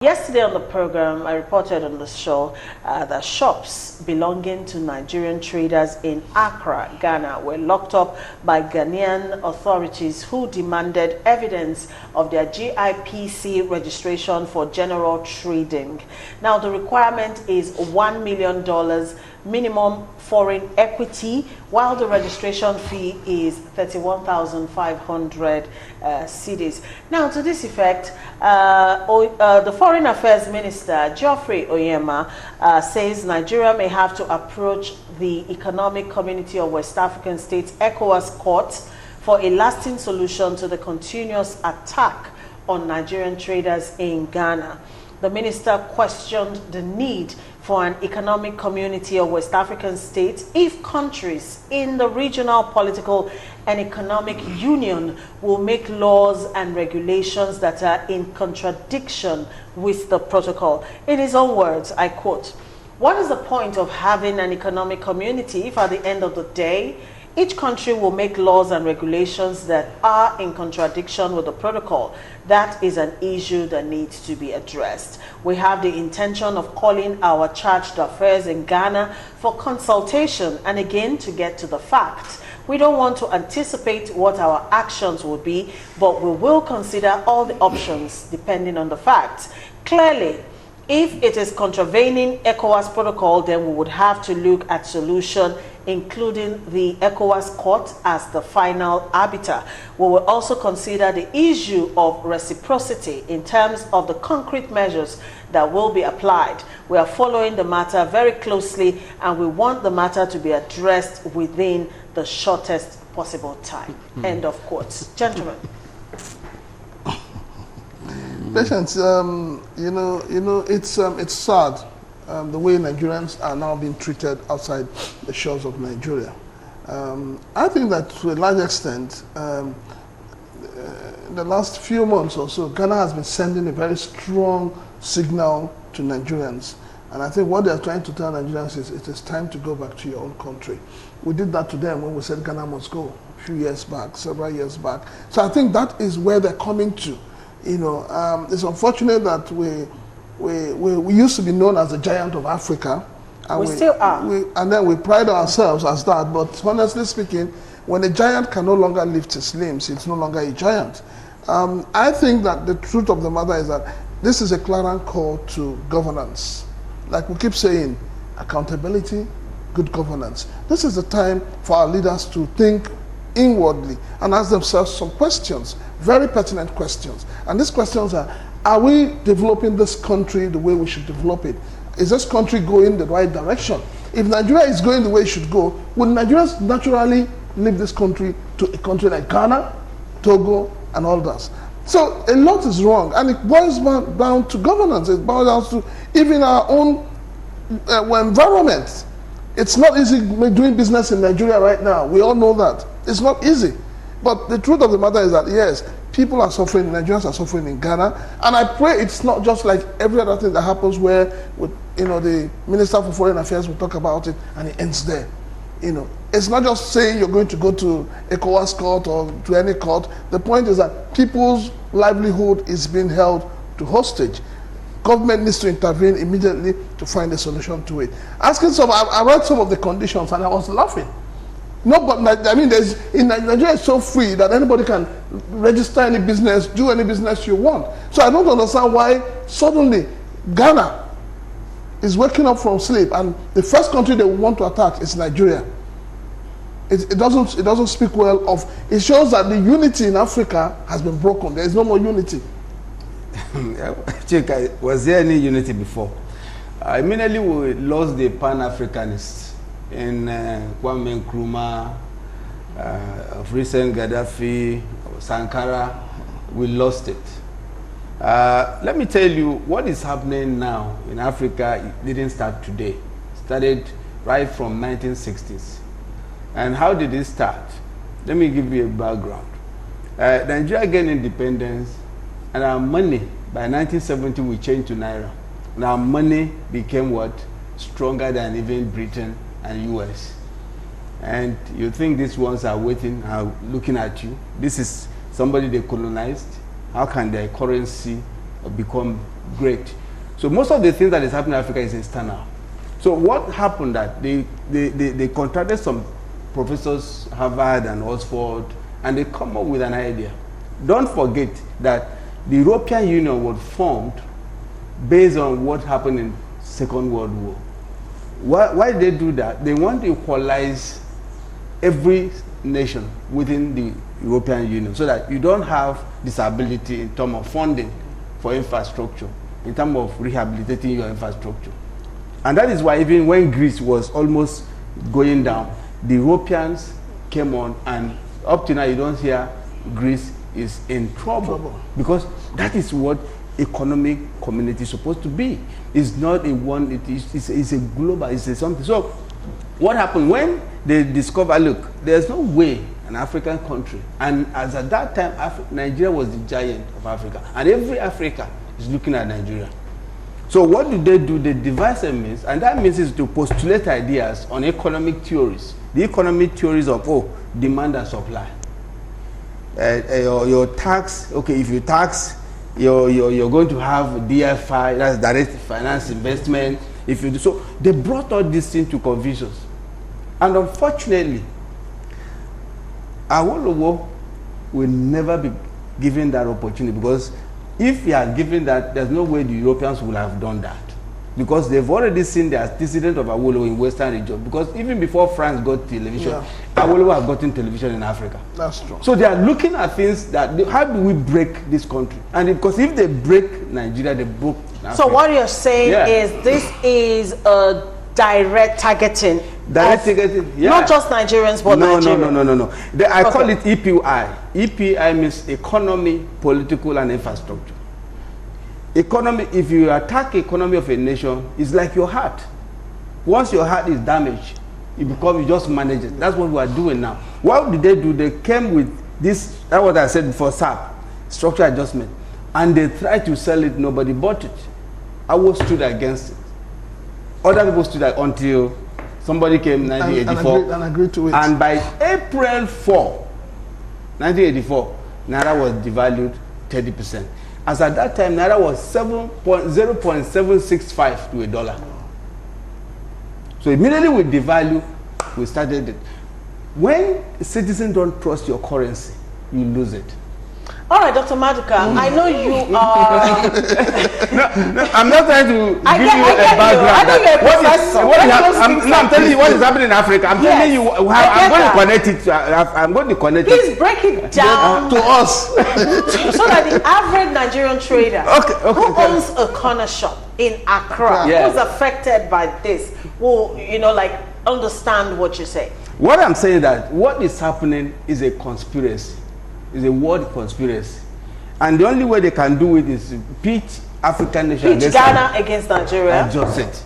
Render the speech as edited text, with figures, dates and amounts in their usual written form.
Yesterday on the program, I reported on the show that shops belonging to Nigerian traders in Accra, Ghana, were locked up by Ghanaian authorities who demanded evidence of their GIPC registration for general trading. Now, the requirement is $1 million minimum foreign equity, while the registration fee is 31,500 cedis. Now, to this effect, the Foreign Affairs Minister, Geoffrey Onyeama, says Nigeria may have to approach the Economic Community of West African States, Ecowas Court, for a lasting solution to the continuous attack on Nigerian traders in Ghana. The minister questioned the need for an economic community of West African states if countries in the regional political and economic union will make laws and regulations that are in contradiction with the protocol. In his own words, I quote, "What is the point of having an economic community if at the end of the day, each country will make laws and regulations that are in contradiction with the protocol? That is an issue that needs to be addressed. We have the intention of calling our charged affairs in Ghana for consultation and again to get to the facts. We don't want to anticipate what our actions will be, but we will consider all the options depending on the facts. Clearly, if it is contravening ECOWAS protocol, then we would have to look at solution, including the ECOWAS court as the final arbiter. We will also consider the issue of reciprocity in terms of the concrete measures that will be applied. We are following the matter very closely and we want the matter to be addressed within the shortest possible time." End of quote. Gentlemen. Patience, it's sad the way Nigerians are now being treated outside the shores of Nigeria. I think that to a large extent, in the last few months or so, Ghana has been sending a very strong signal to Nigerians. And I think what they are trying to tell Nigerians is it is time to go back to your own country. We did that to them when we said Ghana must go a few years back, several years back. So I think that is where they're coming to. It's unfortunate that we used to be known as the giant of Africa. And we still are. And then we pride ourselves as that. But honestly speaking, when a giant can no longer lift his limbs, it's no longer a giant. I think that the truth of the matter is that this is a clarion call to governance. Like we keep saying, accountability, good governance. This is the time for our leaders to think inwardly and ask themselves some questions, very pertinent questions. And these questions are we developing this country the way we should develop it? Is this country going the right direction? If Nigeria is going the way it should go, would Nigerians naturally leave this country to a country like Ghana, Togo, and all that? So a lot is wrong, and it boils down to governance. It boils down to even our own environment. It's not easy doing business in Nigeria right now. We all know that. It's not easy. But the truth of the matter is that, yes, people are suffering, Nigerians are suffering in Ghana. And I pray it's not just like every other thing that happens where the Minister for Foreign Affairs will talk about it and it ends there. It's not just saying you're going to go to ECOWAS court or to any court. The point is that people's livelihood is being held to hostage. Government needs to intervene immediately to find a solution to it. I read some of the conditions and I was laughing. No, but Nigeria is so free that anybody can register any business, do any business you want. So I don't understand why suddenly Ghana is waking up from sleep and the first country they want to attack is Nigeria. It doesn't speak well of. It shows that the unity in Africa has been broken. There is no more unity. Chika, was there any unity before? Immediately we lost the Pan-Africanists in Kwame Nkrumah, of recent Gaddafi, Sankara. We lost it. Let me tell you what is happening now in Africa. It didn't start today. It started right from 1960s. And how did it start? Let me give you a background. Nigeria gained independence, and our money, by 1970 we changed to Naira. And our money became what? Stronger than even Britain and US. And you think these ones are waiting, are looking at you. This is somebody they colonized. How can their currency become great. So most of the things that is happening in Africa is external. So what happened that they contracted some professors, Harvard and Oxford, and they come up with an idea. Don't forget that the European Union was formed based on what happened in Second World War. Why did they do that? They want to equalize every nation within the European Union so that you don't have disability in terms of funding for infrastructure, in terms of rehabilitating your infrastructure. And that is why even when Greece was almost going down, the Europeans came on, and up to now you don't hear Greece is in trouble. Because that is what economic community is supposed to be. It's not a one, it's a global, it's a something. So what happened when they discover, look, there's no way an African country, and as at that time Nigeria was the giant of Africa, and every Africa is looking at Nigeria. So what do? They devise a means, and that means is to postulate ideas on economic theories. The economic theories of demand and supply. Your tax, okay, if you tax, you're going to have DFI, that's direct finance investment. If you do so, they brought all these things to confusions, and unfortunately, Awolowo will never be given that opportunity, because if you are given that, there's no way the Europeans will have done that, because they've already seen the antecedent of Awolowo in Western region. Because even before France got television, Awolowo have gotten television in Africa. That's true. So they are looking at things that how do we break this country? And because if they break Nigeria, they broke Africa. So what you're saying is this is a direct targeting. Direct targeting, not just Nigerians, but Nigeria. No. I call it EPI. EPI means economy, political, and infrastructure. Economy, if you attack economy of a nation, it's like your heart. Once your heart is damaged, you just manage it. That's what we are doing now. What did they do? They came with this, that's what I said before, SAP, structural adjustment, and they tried to sell it, nobody bought it. I was stood against it. Other people stood until somebody came in 1984 and agreed to it. And by April 4, 1984, Naira was devalued 30%. As at that time, Naira was 0.765 to a dollar. So immediately we devalue, we started it. When citizens don't trust your currency, you lose it. All right, Dr. Maduka, I know you are... no, I'm not trying to give you a background. I know you're a professor. I'm telling you what is happening in Africa. I'm telling you how I'm going to connect it. I'm going to connect it. Please break it down to us. so that the average Nigerian trader who owns a corner shop in Accra, who's affected by this, will, understand what you say. What I'm saying that what is happening is a conspiracy. It's a world conspiracy, and the only way they can do it is pitch African nations against Ghana against Nigeria. Just it.